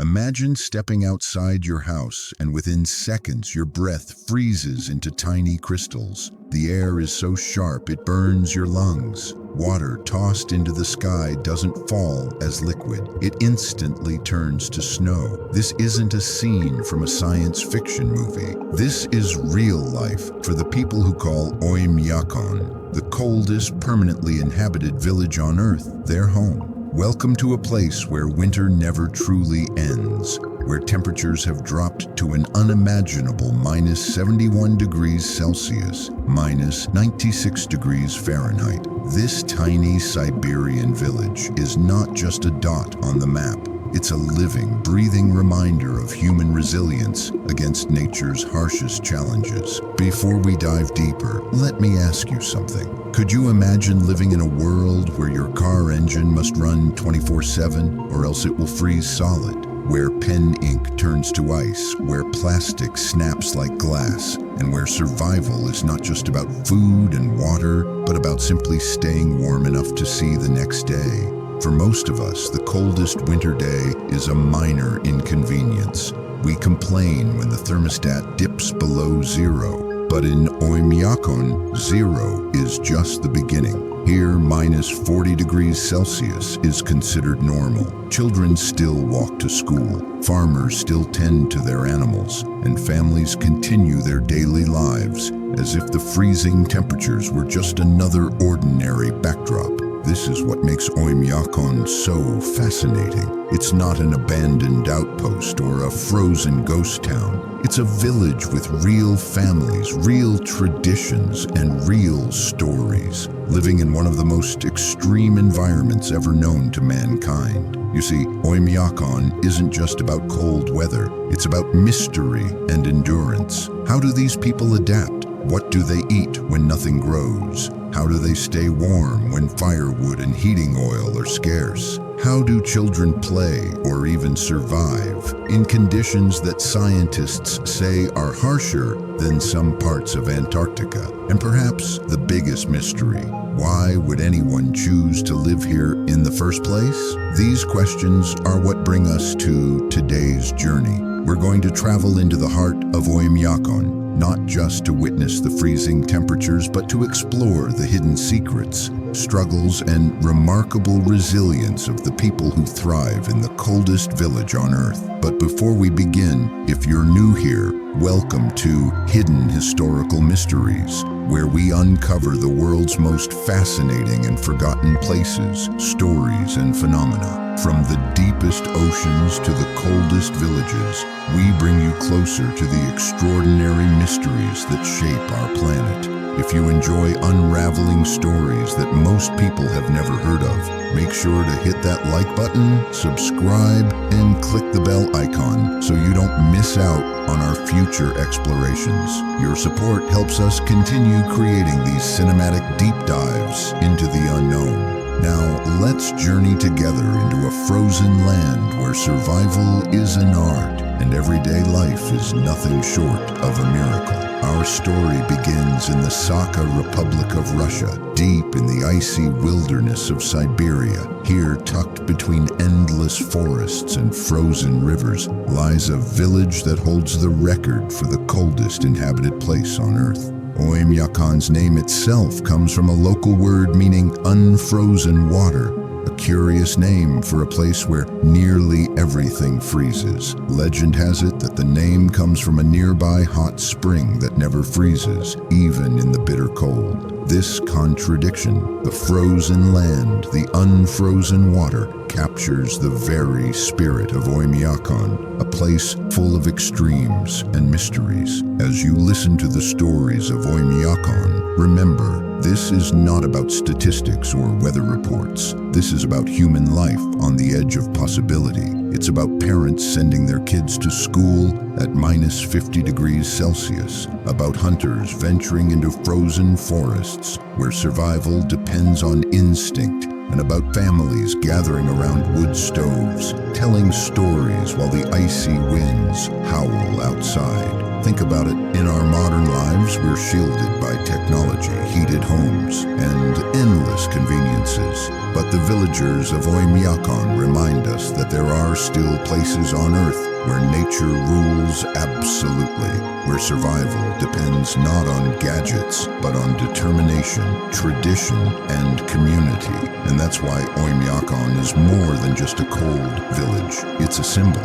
Imagine stepping outside your house and within seconds your breath freezes into tiny crystals. The air is so sharp it burns your lungs. Water tossed into the sky doesn't fall as liquid. It instantly turns to snow. This isn't a scene from a science fiction movie. This is real life for the people who call Oymyakon, the coldest permanently inhabited village on Earth, their home. Welcome to a place where winter never truly ends, where temperatures have dropped to an unimaginable minus 71 degrees Celsius, minus 96 degrees Fahrenheit. This tiny Siberian village is not just a dot on the map. It's a living, breathing reminder of human resilience against nature's harshest challenges. Before we dive deeper, let me ask you something. Could you imagine living in a world where your car engine must run 24/7 or else it will freeze solid? Where pen ink turns to ice, where plastic snaps like glass, and where survival is not just about food and water, but about simply staying warm enough to see the next day. For most of us, the coldest winter day is a minor inconvenience. We complain when the thermostat dips below zero. But in Oymyakon, zero is just the beginning. Here, minus 40 degrees Celsius is considered normal. Children still walk to school, farmers still tend to their animals, and families continue their daily lives as if the freezing temperatures were just another ordinary backdrop. This is what makes Oymyakon so fascinating. It's not an abandoned outpost or a frozen ghost town. It's a village with real families, real traditions, and real stories, living in one of the most extreme environments ever known to mankind. You see, Oymyakon isn't just about cold weather. It's about mystery and endurance. How do these people adapt? What do they eat when nothing grows? How do they stay warm when firewood and heating oil are scarce? How do children play or even survive in conditions that scientists say are harsher than some parts of Antarctica? And perhaps the biggest mystery, why would anyone choose to live here in the first place? These questions are what bring us to today's journey. We're going to travel into the heart of Oymyakon, not just to witness the freezing temperatures, but to explore the hidden secrets, struggles, and remarkable resilience of the people who thrive in the coldest village on Earth. But before we begin, if you're new here, welcome to Hidden Historical Mysteries, where we uncover the world's most fascinating and forgotten places, stories, and phenomena. From the deepest oceans to the coldest villages, we bring you closer to the extraordinary mysteries that shape our planet. If you enjoy unraveling stories that most people have never heard of, make sure to hit that like button, subscribe, and click the bell icon so you don't miss out on our future explorations. Your support helps us continue creating these cinematic deep dives into the unknown. Now, let's journey together into a frozen land where survival is an art and everyday life is nothing short of a miracle. Our story begins in the Sakha Republic of Russia, deep in the icy wilderness of Siberia. Here, tucked between endless forests and frozen rivers, lies a village that holds the record for the coldest inhabited place on Earth. Oymyakon's name itself comes from a local word meaning unfrozen water, a curious name for a place where nearly everything freezes. Legend has it that the name comes from a nearby hot spring that never freezes, even in the bitter cold. This contradiction, the frozen land, the unfrozen water, captures the very spirit of Oymyakon, a place full of extremes and mysteries. As you listen to the stories of Oymyakon, remember, this is not about statistics or weather reports. This is about human life on the edge of possibility. It's about parents sending their kids to school at minus 50 degrees Celsius, about hunters venturing into frozen forests where survival depends on instinct, and about families gathering around wood stoves, telling stories while the icy winds howl outside. Think about it. In our modern lives, we're shielded by technology, heated homes, and endless conveniences. But the villagers of Oymyakon remind us that there are still places on Earth where nature rules absolutely, where survival depends not on gadgets, but on determination, tradition, and community. And that's why Oymyakon is more than just a cold village. It's a symbol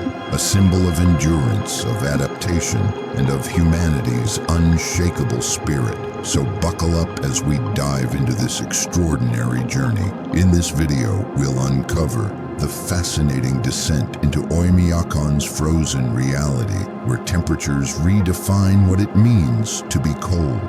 of endurance, of adaptation, and of humanity's unshakable spirit. So buckle up as we dive into this extraordinary journey. In this video, we'll uncover the fascinating descent into Oymyakon's frozen reality, where temperatures redefine what it means to be cold.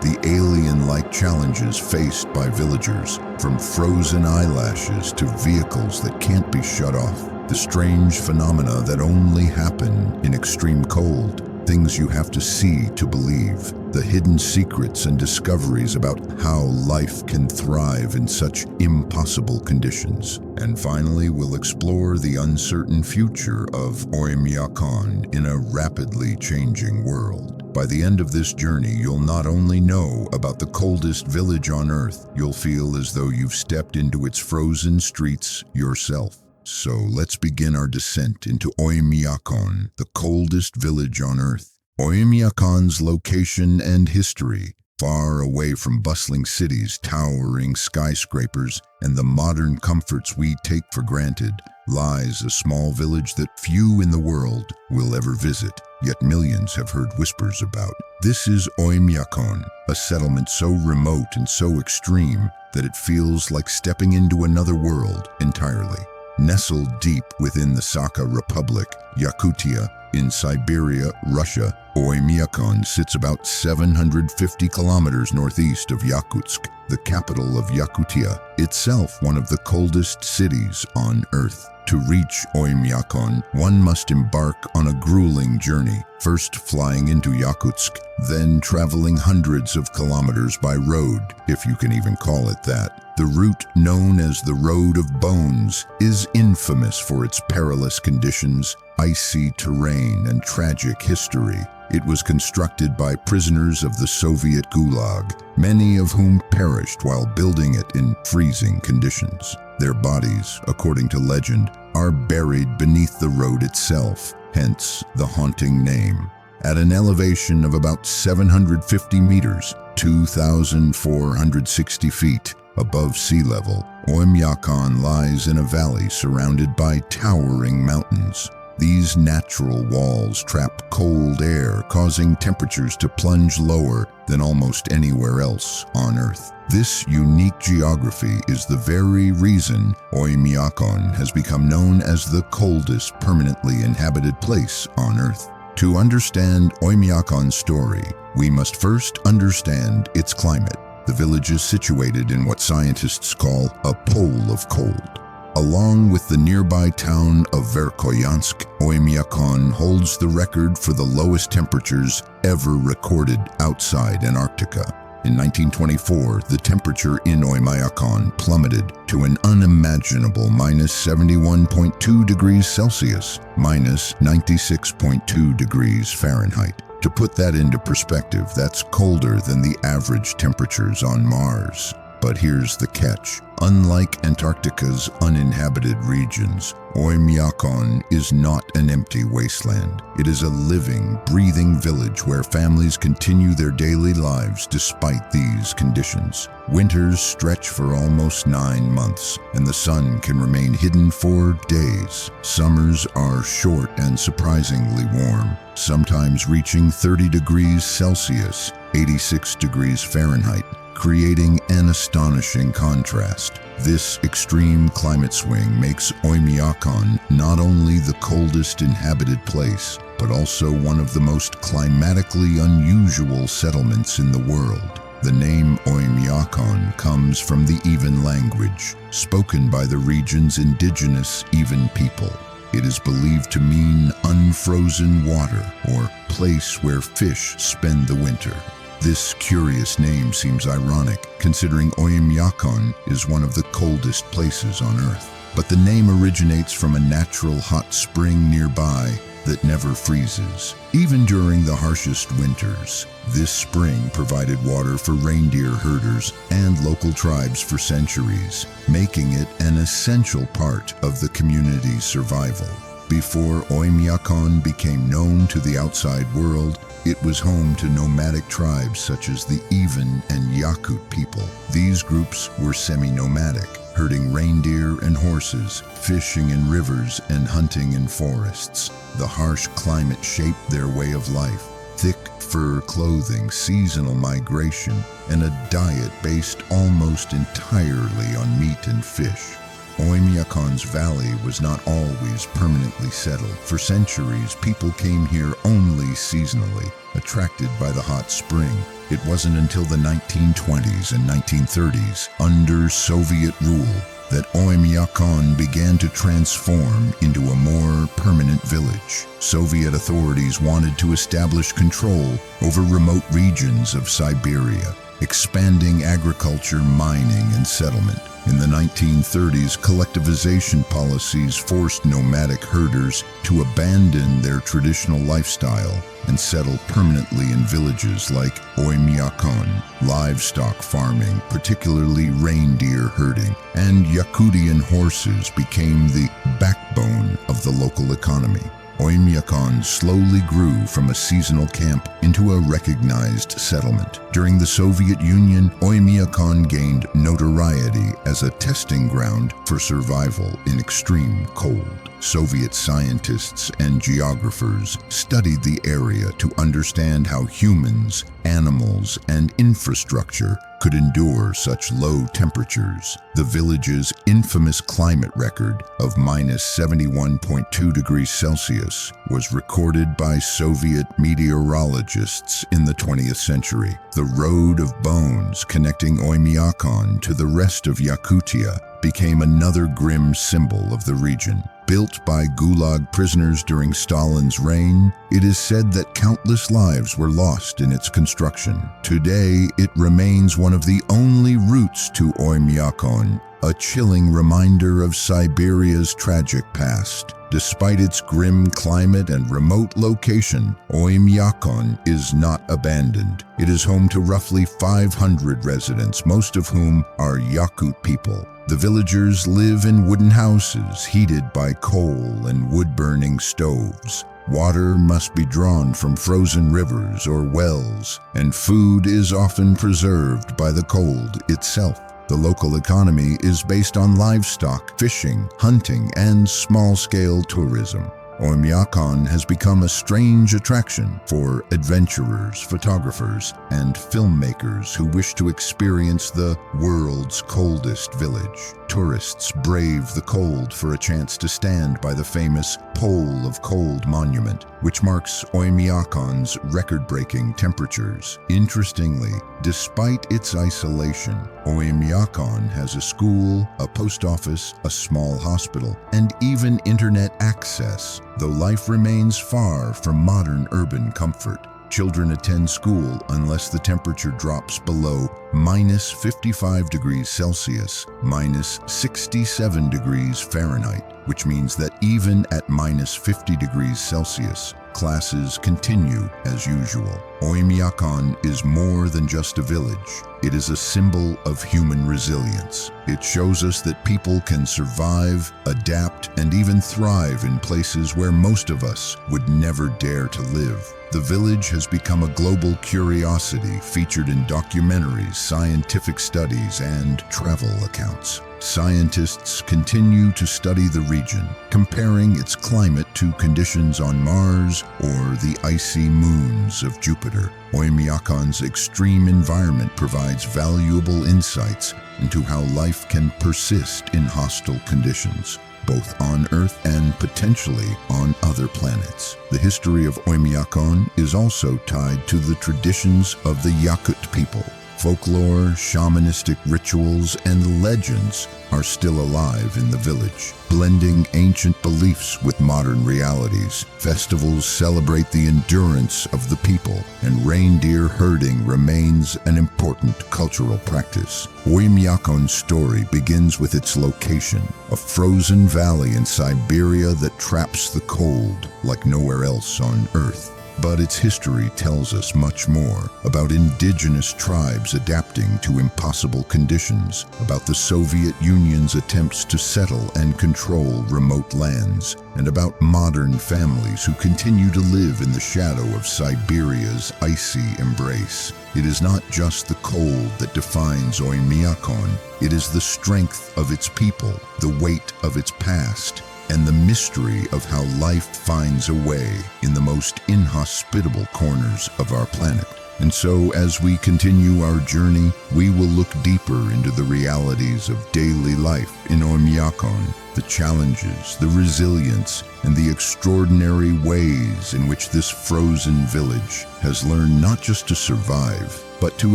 The alien-like challenges faced by villagers, from frozen eyelashes to vehicles that can't be shut off. The strange phenomena that only happen in extreme cold. Things you have to see to believe. The hidden secrets and discoveries about how life can thrive in such impossible conditions. And finally, we'll explore the uncertain future of Oymyakon in a rapidly changing world. By the end of this journey, you'll not only know about the coldest village on Earth, you'll feel as though you've stepped into its frozen streets yourself. So let's begin our descent into Oymyakon, the coldest village on Earth. Oymyakon's location and history, far away from bustling cities, towering skyscrapers, and the modern comforts we take for granted, lies a small village that few in the world will ever visit, yet millions have heard whispers about. This is Oymyakon, a settlement so remote and so extreme that it feels like stepping into another world entirely. Nestled deep within the Sakha Republic, Yakutia, in Siberia, Russia, Oymyakon sits about 750 kilometers northeast of Yakutsk, the capital of Yakutia, itself one of the coldest cities on Earth. To reach Oymyakon, one must embark on a grueling journey, first flying into Yakutsk, then traveling hundreds of kilometers by road, if you can even call it that. The route, known as the Road of Bones, is infamous for its perilous conditions, icy terrain, and tragic history. It was constructed by prisoners of the Soviet Gulag, many of whom perished while building it in freezing conditions. Their bodies, according to legend, are buried beneath the road itself, hence the haunting name. At an elevation of about 750 meters, 2,460 feet, above sea level, Oymyakon lies in a valley surrounded by towering mountains. These natural walls trap cold air, causing temperatures to plunge lower than almost anywhere else on Earth. This unique geography is the very reason Oymyakon has become known as the coldest permanently inhabited place on Earth. To understand Oymyakon's story, we must first understand its climate. The village is situated in what scientists call a pole of cold. Along with the nearby town of Verkhoyansk, Oymyakon holds the record for the lowest temperatures ever recorded outside Antarctica. In 1924, the temperature in Oymyakon plummeted to an unimaginable minus 71.2 degrees Celsius, minus 96.2 degrees Fahrenheit. To put that into perspective, that's colder than the average temperatures on Mars. But here's the catch. Unlike Antarctica's uninhabited regions, Oymyakon is not an empty wasteland. It is a living, breathing village where families continue their daily lives despite these conditions. Winters stretch for almost 9 months, and the sun can remain hidden for days. Summers are short and surprisingly warm, sometimes reaching 30 degrees Celsius, 86 degrees Fahrenheit, creating an astonishing contrast. This extreme climate swing makes Oymyakon not only the coldest inhabited place, but also one of the most climatically unusual settlements in the world. The name Oymyakon comes from the Even language, spoken by the region's indigenous Even people. It is believed to mean unfrozen water or place where fish spend the winter. This curious name seems ironic, considering Oymyakon is one of the coldest places on Earth. But the name originates from a natural hot spring nearby that never freezes. Even during the harshest winters, this spring provided water for reindeer herders and local tribes for centuries, making it an essential part of the community's survival. Before Oymyakon became known to the outside world, it was home to nomadic tribes such as the Ivan and Yakut people. These groups were semi-nomadic, herding reindeer and horses, fishing in rivers and hunting in forests. The harsh climate shaped their way of life. Thick fur clothing, seasonal migration, and a diet based almost entirely on meat and fish. Oymyakon's valley was not always permanently settled. For centuries, people came here only seasonally, attracted by the hot spring. It wasn't until the 1920s and 1930s, under Soviet rule, that Oymyakon began to transform into a more permanent village. Soviet authorities wanted to establish control over remote regions of Siberia, expanding agriculture, mining, and settlement. In the 1930s, collectivization policies forced nomadic herders to abandon their traditional lifestyle and settle permanently in villages like Oymyakon. Livestock farming, particularly reindeer herding, and Yakutian horses became the backbone of the local economy. Oymyakon slowly grew from a seasonal camp into a recognized settlement. During the Soviet Union, Oymyakon gained notoriety as a testing ground for survival in extreme cold. Soviet scientists and geographers studied the area to understand how humans, animals, and infrastructure could endure such low temperatures. The village's infamous climate record of -71.2 degrees Celsius was recorded by Soviet meteorologists in the 20th century. The Road of Bones connecting Oymyakon to the rest of Yakutia became another grim symbol of the region. Built by Gulag prisoners during Stalin's reign, it is said that countless lives were lost in its construction. Today, it remains one of the only routes to Oymyakon, a chilling reminder of Siberia's tragic past. Despite its grim climate and remote location, Oymyakon is not abandoned. It is home to roughly 500 residents, most of whom are Yakut people. The villagers live in wooden houses heated by coal and wood-burning stoves. Water must be drawn from frozen rivers or wells, and food is often preserved by the cold itself. The local economy is based on livestock, fishing, hunting, and small-scale tourism. Oymyakon has become a strange attraction for adventurers, photographers, and filmmakers who wish to experience the world's coldest village. Tourists brave the cold for a chance to stand by the famous Pole of Cold monument, which marks Oymyakon's record-breaking temperatures. Interestingly, despite its isolation, Oymyakon has a school, a post office, a small hospital, and even internet access, though life remains far from modern urban comfort. Children attend school unless the temperature drops below -55 degrees Celsius, -67 degrees Fahrenheit, which means that even at -50 degrees Celsius, classes continue as usual. Oymyakon is more than just a village. It is a symbol of human resilience. It shows us that people can survive, adapt, and even thrive in places where most of us would never dare to live. The village has become a global curiosity, featured in documentaries, scientific studies, and travel accounts. Scientists continue to study the region, comparing its climate to conditions on Mars or the icy moons of Jupiter. Oymyakon's extreme environment provides valuable insights into how life can persist in hostile conditions, both on Earth and potentially on other planets. The history of Oymyakon is also tied to the traditions of the Yakut people. Folklore, shamanistic rituals, and legends are still alive in the village. Blending ancient beliefs with modern realities, festivals celebrate the endurance of the people, and reindeer herding remains an important cultural practice. Oymyakon's story begins with its location, a frozen valley in Siberia that traps the cold like nowhere else on Earth. But its history tells us much more about indigenous tribes adapting to impossible conditions, about the Soviet Union's attempts to settle and control remote lands, and about modern families who continue to live in the shadow of Siberia's icy embrace. It is not just the cold that defines Oymyakon, it is the strength of its people, the weight of its past, and the mystery of how life finds a way in the most inhospitable corners of our planet. And so, as we continue our journey, we will look deeper into the realities of daily life in Oymyakon, the challenges, the resilience, and the extraordinary ways in which this frozen village has learned not just to survive, but to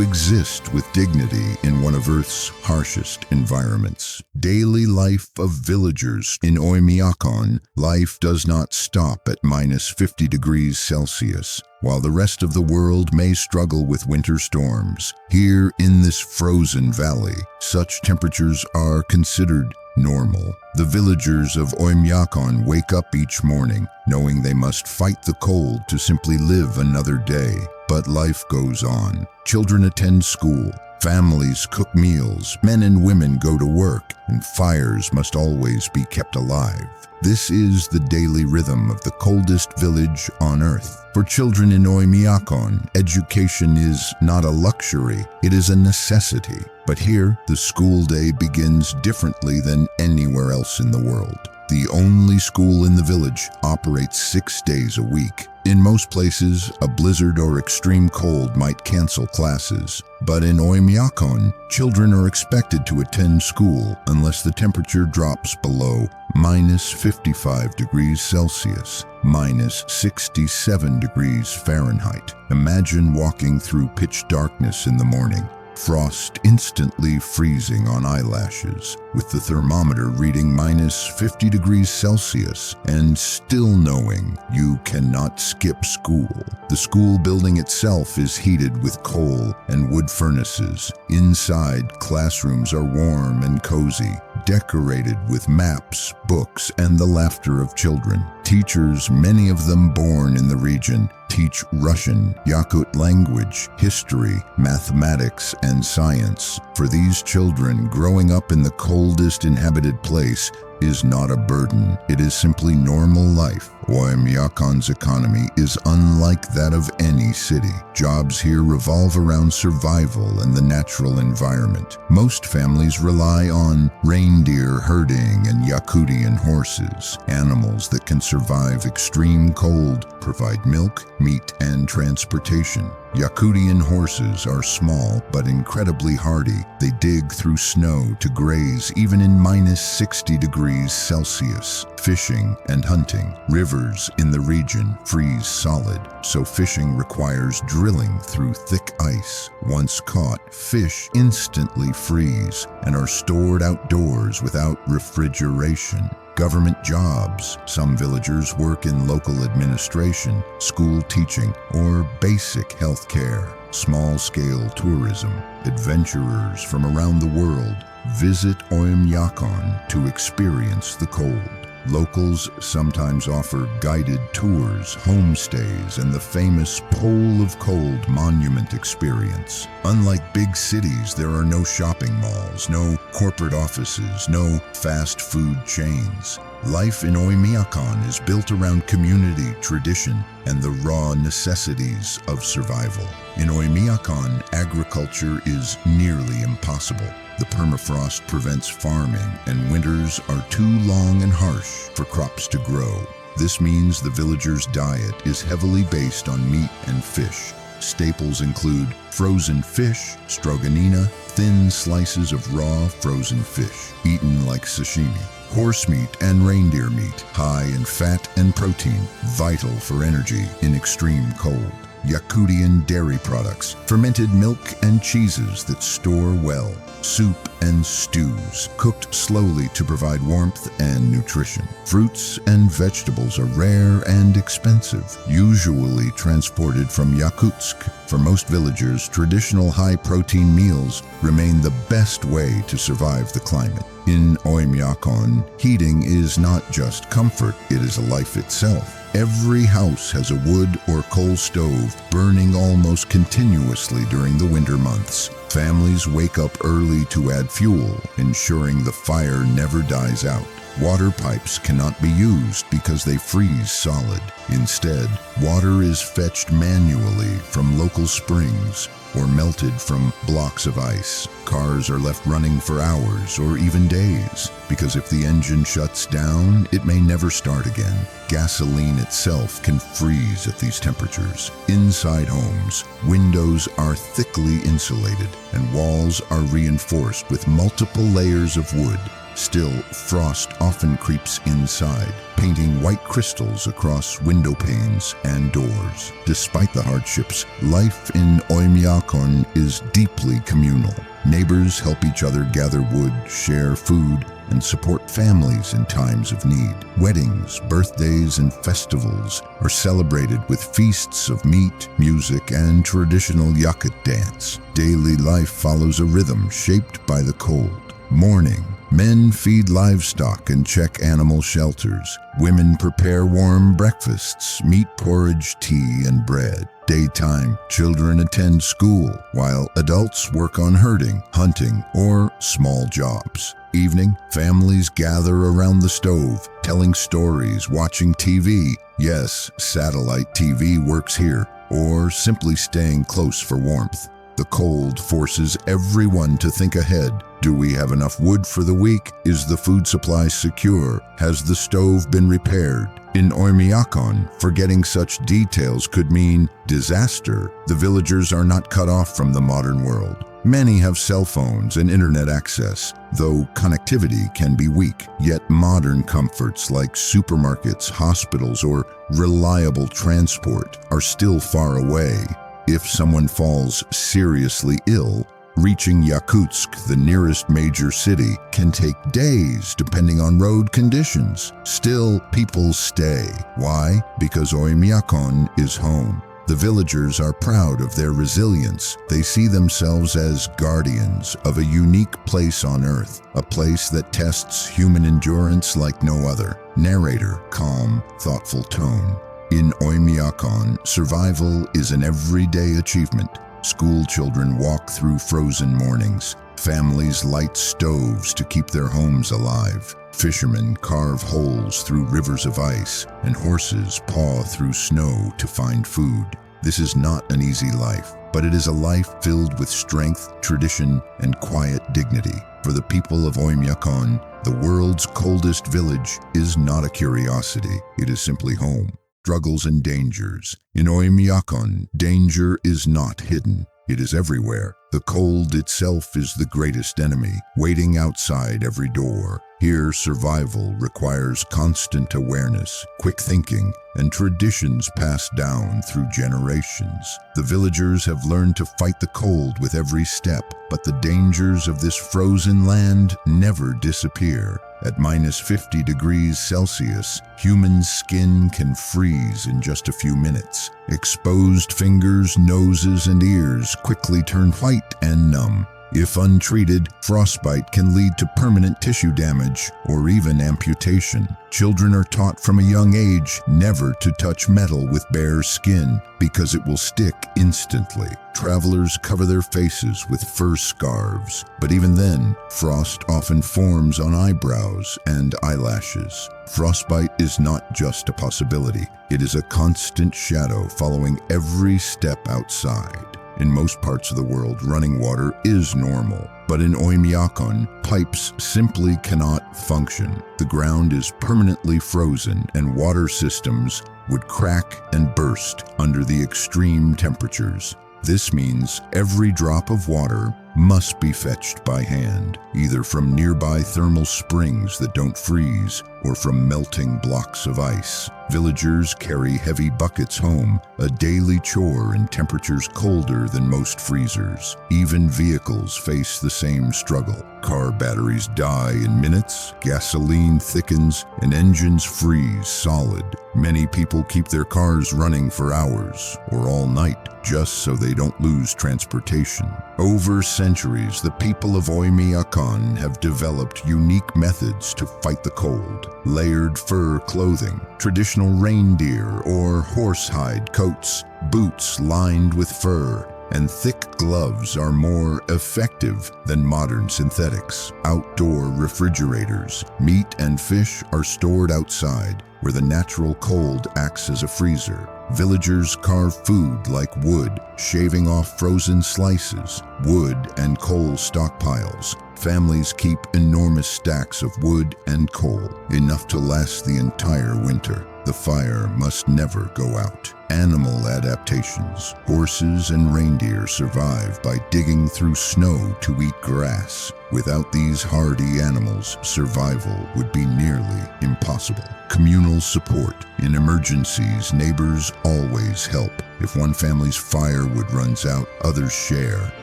exist with dignity in one of Earth's harshest environments. Daily life of villagers in Oymyakon, life does not stop at -50 degrees Celsius. While the rest of the world may struggle with winter storms, here in this frozen valley, such temperatures are considered normal. The villagers of Oymyakon wake up each morning knowing they must fight the cold to simply live another day. But life goes on. Children attend school, families cook meals, men and women go to work, and fires must always be kept alive. This is the daily rhythm of the coldest village on Earth. For children in Oymyakon, education is not a luxury, it is a necessity. But here, the school day begins differently than anywhere else in the world. The only school in the village operates 6 days a week. In most places, a blizzard or extreme cold might cancel classes. But in Oymyakon, children are expected to attend school unless the temperature drops below -55 degrees Celsius, -67 degrees Fahrenheit. Imagine walking through pitch darkness in the morning. Frost instantly freezing on eyelashes, with the thermometer reading -50 degrees Celsius, and still knowing you cannot skip school. The school building itself is heated with coal and wood furnaces. Inside, classrooms are warm and cozy, decorated with maps, books, and the laughter of children. Teachers, many of them born in the region, teach Russian, Yakut language, history, mathematics, and science. For these children, growing up in the coldest inhabited place is not a burden. It is simply normal life. Oymyakon's economy is unlike that of any city. Jobs here revolve around survival and the natural environment. Most families rely on reindeer herding and Yakutian horses, animals that can survive extreme cold, provide milk, meat, and transportation. Yakutian horses are small but incredibly hardy. They dig through snow to graze even in -60 degrees Celsius. Fishing and hunting. Rivers in the region freeze solid, so fishing requires drilling through thick ice. Once caught, fish instantly freeze and are stored outdoors without refrigeration. Government jobs. Some villagers work in local administration, school teaching, or basic health care. Small-scale tourism. Adventurers from around the world visit Oymyakon to experience the cold. Locals sometimes offer guided tours, homestays, and the famous Pole of Cold monument experience. Unlike big cities, there are no shopping malls, no corporate offices, no fast food chains. Life in Oymyakon is built around community, tradition, and the raw necessities of survival. In Oymyakon, agriculture is nearly impossible. The permafrost prevents farming, and winters are too long and harsh for crops to grow. This means the villagers' diet is heavily based on meat and fish. Staples include frozen fish, stroganina, thin slices of raw frozen fish, eaten like sashimi. Horse meat and reindeer meat, high in fat and protein, vital for energy in extreme cold. Yakutian dairy products, fermented milk and cheeses that store well, soup and stews, cooked slowly to provide warmth and nutrition. Fruits and vegetables are rare and expensive, usually transported from Yakutsk. For most villagers, traditional high-protein meals remain the best way to survive the climate. In Oymyakon, heating is not just comfort, it is a life itself. Every house has a wood or coal stove burning almost continuously during the winter months. Families wake up early to add fuel, ensuring the fire never dies out. Water pipes cannot be used because they freeze solid. Instead, water is fetched manually from local springs or melted from blocks of ice. Cars are left running for hours or even days, because if the engine shuts down, it may never start again. Gasoline itself can freeze at these temperatures. Inside homes, windows are thickly insulated and walls are reinforced with multiple layers of wood. Still, frost often creeps inside, painting white crystals across window panes and doors. Despite the hardships, life in Oymyakon is deeply communal. Neighbors help each other gather wood, share food, and support families in times of need. Weddings, birthdays, and festivals are celebrated with feasts of meat, music, and traditional Yakut dance. Daily life follows a rhythm shaped by the cold. Morning, men feed livestock and check animal shelters. Women prepare warm breakfasts, meat porridge, tea, and bread. Daytime, children attend school, while adults work on herding, hunting, or small jobs. Evening, families gather around the stove, telling stories, watching TV. Yes, satellite TV works here, or simply staying close for warmth. The cold forces everyone to think ahead. Do we have enough wood for the week? Is the food supply secure? Has the stove been repaired? In Oymyakon, forgetting such details could mean disaster. The villagers are not cut off from the modern world. Many have cell phones and internet access, though connectivity can be weak. Yet modern comforts like supermarkets, hospitals, or reliable transport are still far away. If someone falls seriously ill, reaching Yakutsk, the nearest major city, can take days depending on road conditions. Still, people stay. Why? Because Oymyakon is home. The villagers are proud of their resilience. They see themselves as guardians of a unique place on Earth, a place that tests human endurance like no other. Narrator, calm, thoughtful tone. In Oymyakon, survival is an everyday achievement. School children walk through frozen mornings. Families light stoves to keep their homes alive. Fishermen carve holes through rivers of ice, and horses paw through snow to find food. This is not an easy life, but it is a life filled with strength, tradition, and quiet dignity. For the people of Oymyakon, the world's coldest village is not a curiosity. It is simply home. Struggles and dangers. In Oymyakon, danger is not hidden. It is everywhere. The cold itself is the greatest enemy, waiting outside every door. Here, survival requires constant awareness, quick thinking, and traditions passed down through generations. The villagers have learned to fight the cold with every step, but the dangers of this frozen land never disappear. At -50 degrees Celsius, human skin can freeze in just a few minutes. Exposed fingers, noses, and ears quickly turn white and numb. If untreated, frostbite can lead to permanent tissue damage or even amputation. Children are taught from a young age never to touch metal with bare skin because it will stick instantly. Travelers cover their faces with fur scarves, but even then, frost often forms on eyebrows and eyelashes. Frostbite is not just a possibility, it is a constant shadow following every step outside. In most parts of the world, running water is normal, but in Oymyakon, pipes simply cannot function. The ground is permanently frozen and water systems would crack and burst under the extreme temperatures. This means every drop of water must be fetched by hand, either from nearby thermal springs that don't freeze or from melting blocks of ice. Villagers carry heavy buckets home, a daily chore in temperatures colder than most freezers. Even vehicles face the same struggle. Car batteries die in minutes, gasoline thickens, and engines freeze solid. Many people keep their cars running for hours or all night just so they don't lose transportation. Over centuries, the people of Oymyakon have developed unique methods to fight the cold. Layered fur clothing, traditional reindeer or horsehide coats, boots lined with fur, and thick gloves are more effective than modern synthetics. Outdoor refrigerators, meat and fish are stored outside, where the natural cold acts as a freezer. Villagers carve food like wood, shaving off frozen slices, wood and coal stockpiles. Families keep enormous stacks of wood and coal, enough to last the entire winter. The fire must never go out. Animal adaptations. Horses and reindeer survive by digging through snow to eat grass. Without these hardy animals, survival would be nearly impossible. Communal support. In emergencies, neighbors always help. If one family's firewood runs out, others share.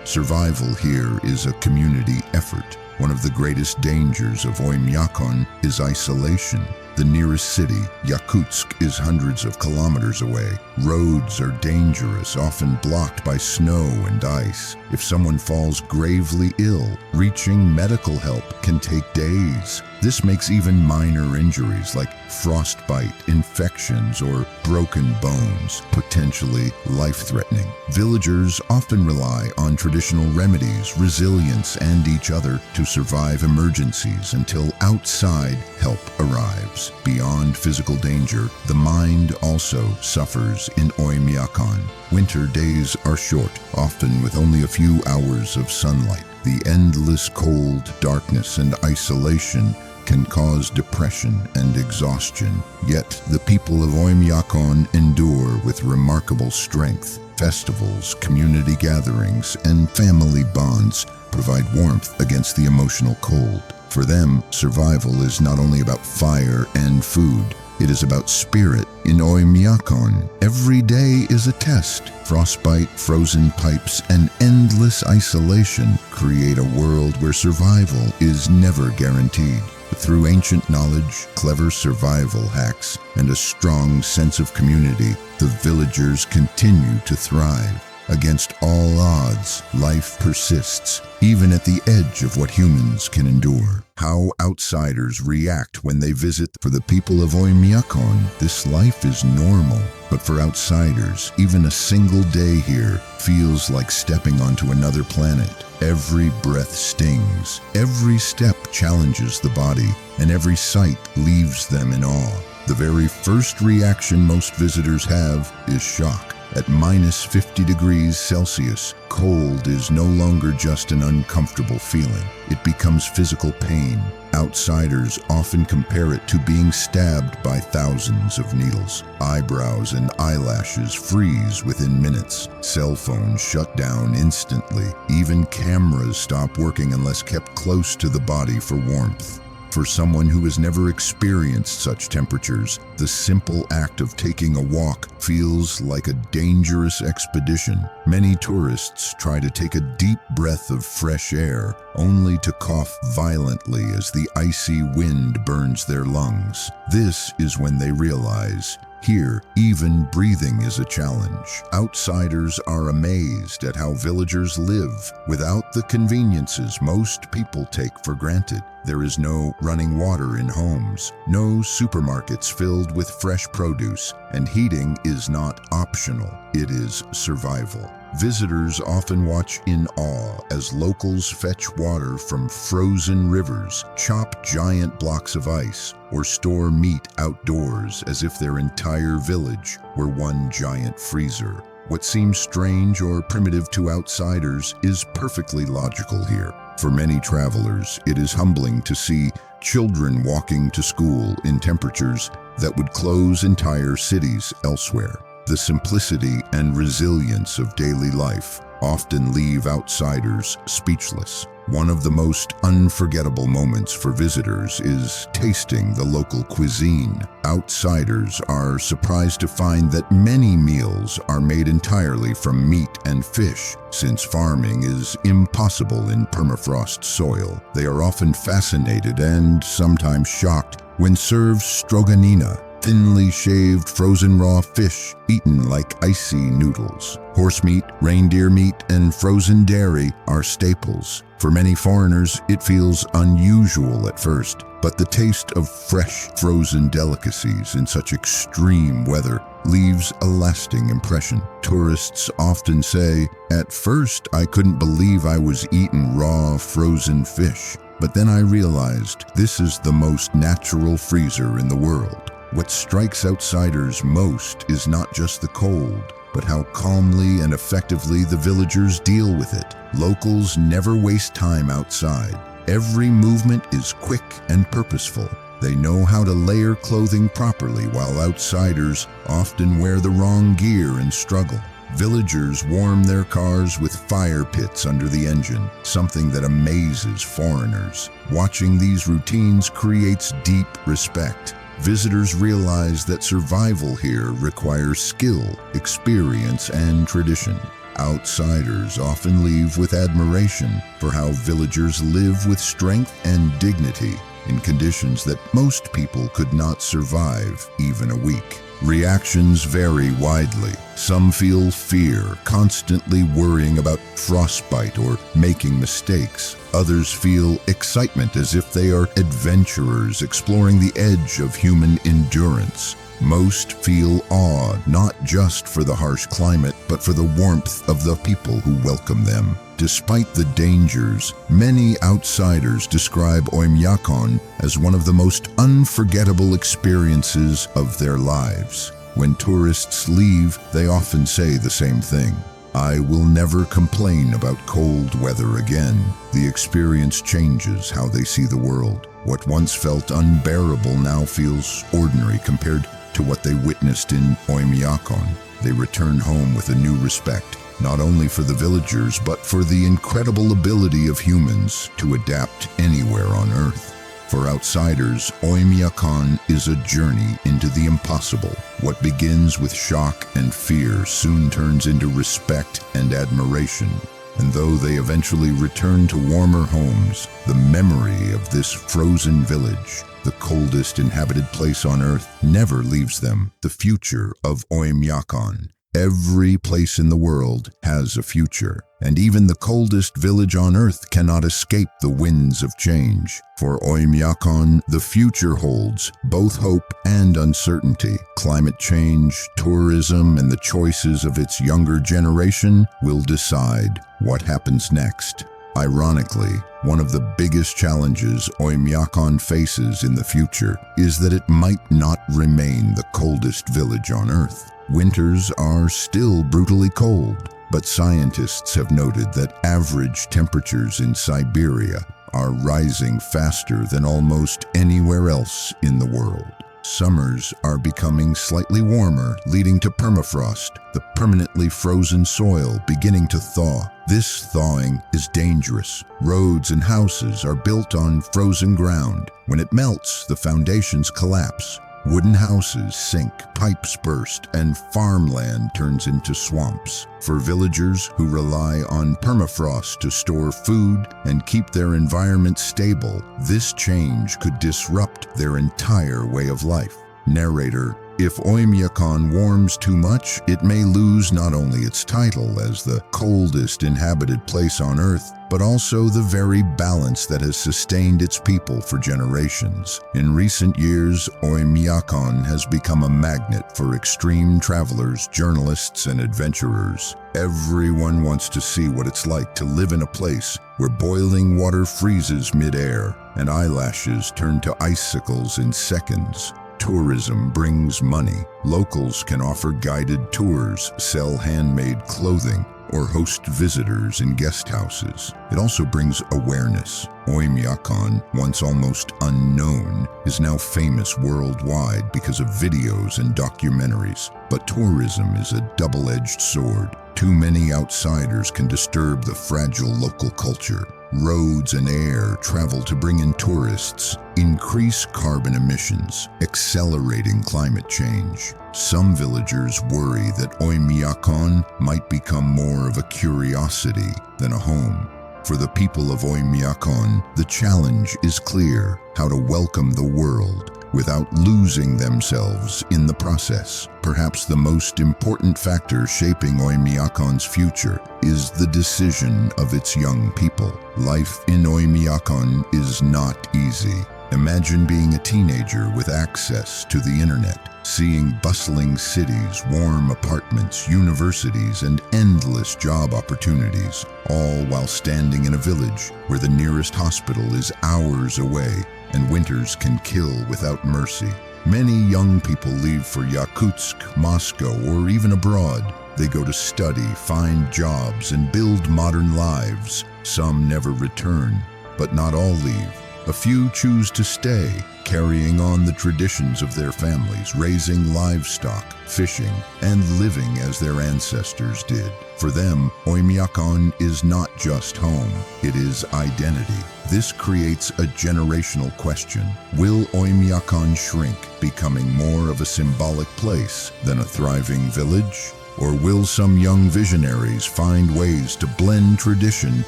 Survival here is a community effort. One of the greatest dangers of Oymyakon is isolation. The nearest city, Yakutsk, is hundreds of kilometers away. Roads are dangerous, often blocked by snow and ice. If someone falls gravely ill, reaching medical help can take days. This makes even minor injuries like frostbite, infections, or broken bones potentially life-threatening. Villagers often rely on traditional remedies, resilience, and each other to survive emergencies until outside help arrives. Beyond physical danger, the mind also suffers in Oymyakon. Winter days are short, often with only a few hours of sunlight. The endless cold, darkness, and isolation can cause depression and exhaustion. Yet the people of Oymyakon endure with remarkable strength. Festivals, community gatherings, and family bonds provide warmth against the emotional cold. For them, survival is not only about fire and food, it is about spirit. In Oymyakon, every day is a test. Frostbite, frozen pipes, and endless isolation create a world where survival is never guaranteed. But through ancient knowledge, clever survival hacks, and a strong sense of community, the villagers continue to thrive. Against all odds, life persists, even at the edge of what humans can endure. How outsiders react when they visit. For the people of Oymyakon, this life is normal. But for outsiders, even a single day here feels like stepping onto another planet. Every breath stings, every step challenges the body, and every sight leaves them in awe. The very first reaction most visitors have is shock. At -50 degrees Celsius, cold is no longer just an uncomfortable feeling. It becomes physical pain. Outsiders often compare it to being stabbed by thousands of needles. Eyebrows and eyelashes freeze within minutes. Cell phones shut down instantly. Even cameras stop working unless kept close to the body for warmth. For someone who has never experienced such temperatures, the simple act of taking a walk feels like a dangerous expedition. Many tourists try to take a deep breath of fresh air, only to cough violently as the icy wind burns their lungs. This is when they realize, here, even breathing is a challenge. Outsiders are amazed at how villagers live without the conveniences most people take for granted. There is no running water in homes, no supermarkets filled with fresh produce, and heating is not optional. It is survival. Visitors often watch in awe as locals fetch water from frozen rivers, chop giant blocks of ice, or store meat outdoors as if their entire village were one giant freezer. What seems strange or primitive to outsiders is perfectly logical here. For many travelers, it is humbling to see children walking to school in temperatures that would close entire cities elsewhere. The simplicity and resilience of daily life often leave outsiders speechless. One of the most unforgettable moments for visitors is tasting the local cuisine. Outsiders are surprised to find that many meals are made entirely from meat and fish. Since farming is impossible in permafrost soil, they are often fascinated and sometimes shocked when served stroganina, thinly shaved frozen raw fish eaten like icy noodles. Horse meat, reindeer meat, and frozen dairy are staples. For many foreigners, it feels unusual at first, but the taste of fresh, frozen delicacies in such extreme weather leaves a lasting impression. Tourists often say, "At first, I couldn't believe I was eating raw, frozen fish, but then I realized this is the most natural freezer in the world." What strikes outsiders most is not just the cold, but how calmly and effectively the villagers deal with it. Locals never waste time outside. Every movement is quick and purposeful. They know how to layer clothing properly, while outsiders often wear the wrong gear and struggle. Villagers warm their cars with fire pits under the engine, something that amazes foreigners. Watching these routines creates deep respect. Visitors realize that survival here requires skill, experience, and tradition. Outsiders often leave with admiration for how villagers live with strength and dignity in conditions that most people could not survive even a week. Reactions vary widely. Some feel fear, constantly worrying about frostbite or making mistakes. Others feel excitement, as if they are adventurers exploring the edge of human endurance. Most feel awe, not just for the harsh climate, but for the warmth of the people who welcome them. Despite the dangers, many outsiders describe Oymyakon as one of the most unforgettable experiences of their lives. When tourists leave, they often say the same thing: "I will never complain about cold weather again." The experience changes how they see the world. What once felt unbearable now feels ordinary compared to what they witnessed in Oymyakon. They return home with a new respect, not only for the villagers, but for the incredible ability of humans to adapt anywhere on Earth. For outsiders, Oymyakon is a journey into the impossible. What begins with shock and fear soon turns into respect and admiration. And though they eventually return to warmer homes, the memory of this frozen village, the coldest inhabited place on Earth, never leaves them. The future of Oymyakon. Every place in the world has a future, and even the coldest village on Earth cannot escape the winds of change. For Oymyakon, the future holds both hope and uncertainty. Climate change, tourism, and the choices of its younger generation will decide what happens next. Ironically, one of the biggest challenges Oymyakon faces in the future is that it might not remain the coldest village on Earth. Winters are still brutally cold, but scientists have noted that average temperatures in Siberia are rising faster than almost anywhere else in the world. Summers are becoming slightly warmer, leading to permafrost, the permanently frozen soil beginning to thaw. This thawing is dangerous. Roads and houses are built on frozen ground. When it melts, the foundations collapse. Wooden houses sink, pipes burst, and farmland turns into swamps. For villagers who rely on permafrost to store food and keep their environment stable, this change could disrupt their entire way of life. Narrator: if Oymyakon warms too much, it may lose not only its title as the coldest inhabited place on Earth, but also the very balance that has sustained its people for generations. In recent years, Oymyakon has become a magnet for extreme travelers, journalists, and adventurers. Everyone wants to see what it's like to live in a place where boiling water freezes mid-air and eyelashes turn to icicles in seconds. Tourism brings money. Locals can offer guided tours, sell handmade clothing, or host visitors in guest houses. It also brings awareness. Oymyakon, once almost unknown, is now famous worldwide because of videos and documentaries. But tourism is a double-edged sword. Too many outsiders can disturb the fragile local culture. Roads and air travel to bring in tourists, increase carbon emissions, accelerating climate change. Some villagers worry that Oymyakon might become more of a curiosity than a home. For the people of Oymyakon, the challenge is clear: how to welcome the world without losing themselves in the process. Perhaps the most important factor shaping Oymyakon's future is the decision of its young people. Life in Oymyakon is not easy. Imagine being a teenager with access to the internet, seeing bustling cities, warm apartments, universities, and endless job opportunities, all while standing in a village where the nearest hospital is hours away and winters can kill without mercy. Many young people leave for Yakutsk, Moscow, or even abroad. They go to study, find jobs, and build modern lives. Some never return, but not all leave. A few choose to stay, carrying on the traditions of their families, raising livestock, fishing, and living as their ancestors did. For them, Oymyakon is not just home, it is identity. This creates a generational question. Will Oymyakon shrink, becoming more of a symbolic place than a thriving village? Or will some young visionaries find ways to blend tradition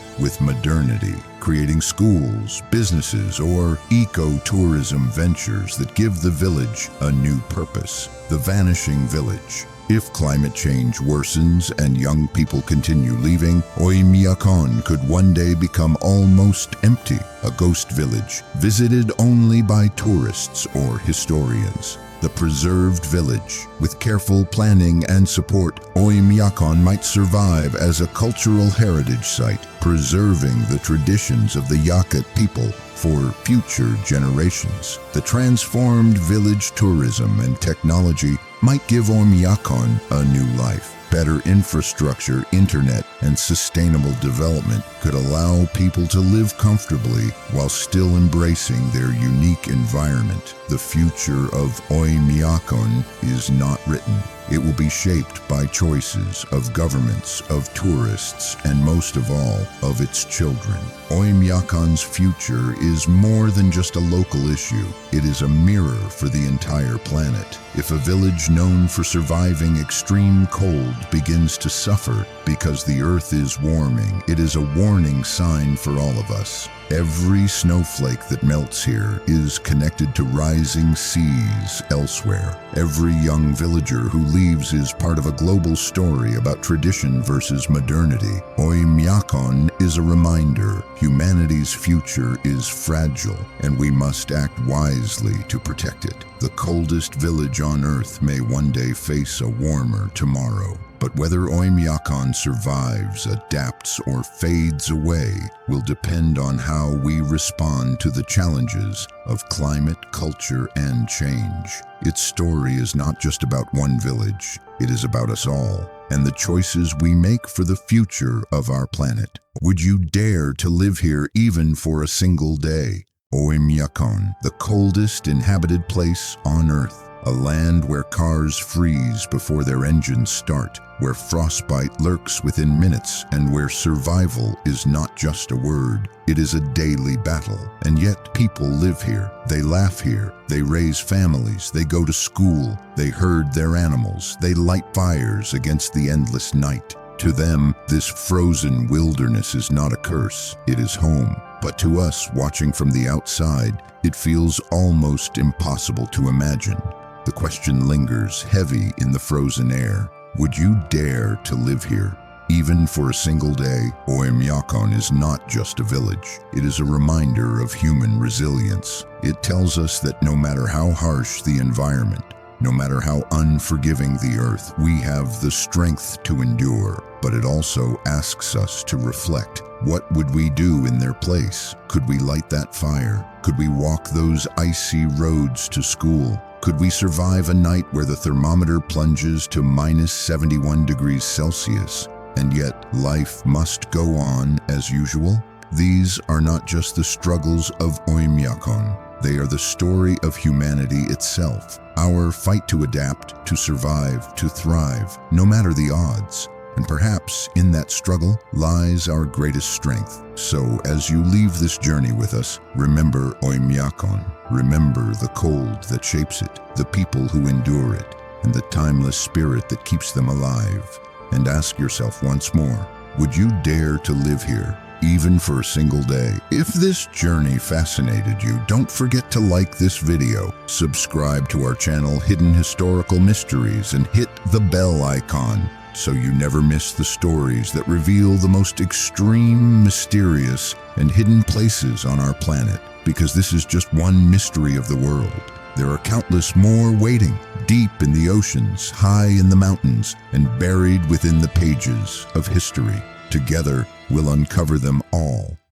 with modernity, creating schools, businesses, or eco-tourism ventures that give the village a new purpose? The vanishing village. If climate change worsens and young people continue leaving, Oymyakon could one day become almost empty, a ghost village visited only by tourists or historians. The preserved village. With careful planning and support, Oymyakon might survive as a cultural heritage site, preserving the traditions of the Yakut people for future generations. The transformed village tourism and technology might give Oymyakon a new life. Better infrastructure, internet, and sustainable development could allow people to live comfortably while still embracing their unique environment. The future of Oymyakon is not written. It will be shaped by choices of governments, of tourists, and most of all, of its children. Oymyakon's future is more than just a local issue. It is a mirror for the entire planet. If a village known for surviving extreme cold begins to suffer because the earth is warming, it is a warning sign for all of us. Every snowflake that melts here is connected to rising seas elsewhere. Every young villager who leaves is part of a global story about tradition versus modernity. Oymyakon is a reminder humanity's future is fragile, and we must act wisely to protect it. The coldest village on Earth may one day face a warmer tomorrow. But whether Oymyakon survives, adapts, or fades away will depend on how we respond to the challenges of climate, culture, and change. Its story is not just about one village, it is about us all, and the choices we make for the future of our planet. Would you dare to live here even for a single day? Oymyakon, the coldest inhabited place on Earth. A land where cars freeze before their engines start, where frostbite lurks within minutes, and where survival is not just a word, it is a daily battle. And yet people live here, they laugh here, they raise families, they go to school, they herd their animals, they light fires against the endless night. To them, this frozen wilderness is not a curse, it is home. But to us, watching from the outside, it feels almost impossible to imagine. The question lingers heavy in the frozen air. Would you dare to live here? Even for a single day, Oymyakon is not just a village. It is a reminder of human resilience. It tells us that no matter how harsh the environment, no matter how unforgiving the earth, we have the strength to endure. But it also asks us to reflect. What would we do in their place? Could we light that fire? Could we walk those icy roads to school? Could we survive a night where the thermometer plunges to minus 71 degrees Celsius? And yet, life must go on as usual? These are not just the struggles of Oymyakon. They are the story of humanity itself. Our fight to adapt, to survive, to thrive, no matter the odds. And perhaps in that struggle lies our greatest strength. So as you leave this journey with us, remember Oymyakon. Remember the cold that shapes it, the people who endure it, and the timeless spirit that keeps them alive. And ask yourself once more, would you dare to live here, even for a single day? If this journey fascinated you, don't forget to like this video, subscribe to our channel Hidden Historical Mysteries, and hit the bell icon so you never miss the stories that reveal the most extreme, mysterious, and hidden places on our planet. Because this is just one mystery of the world. There are countless more waiting, deep in the oceans, high in the mountains, and buried within the pages of history. Together, we'll uncover them all.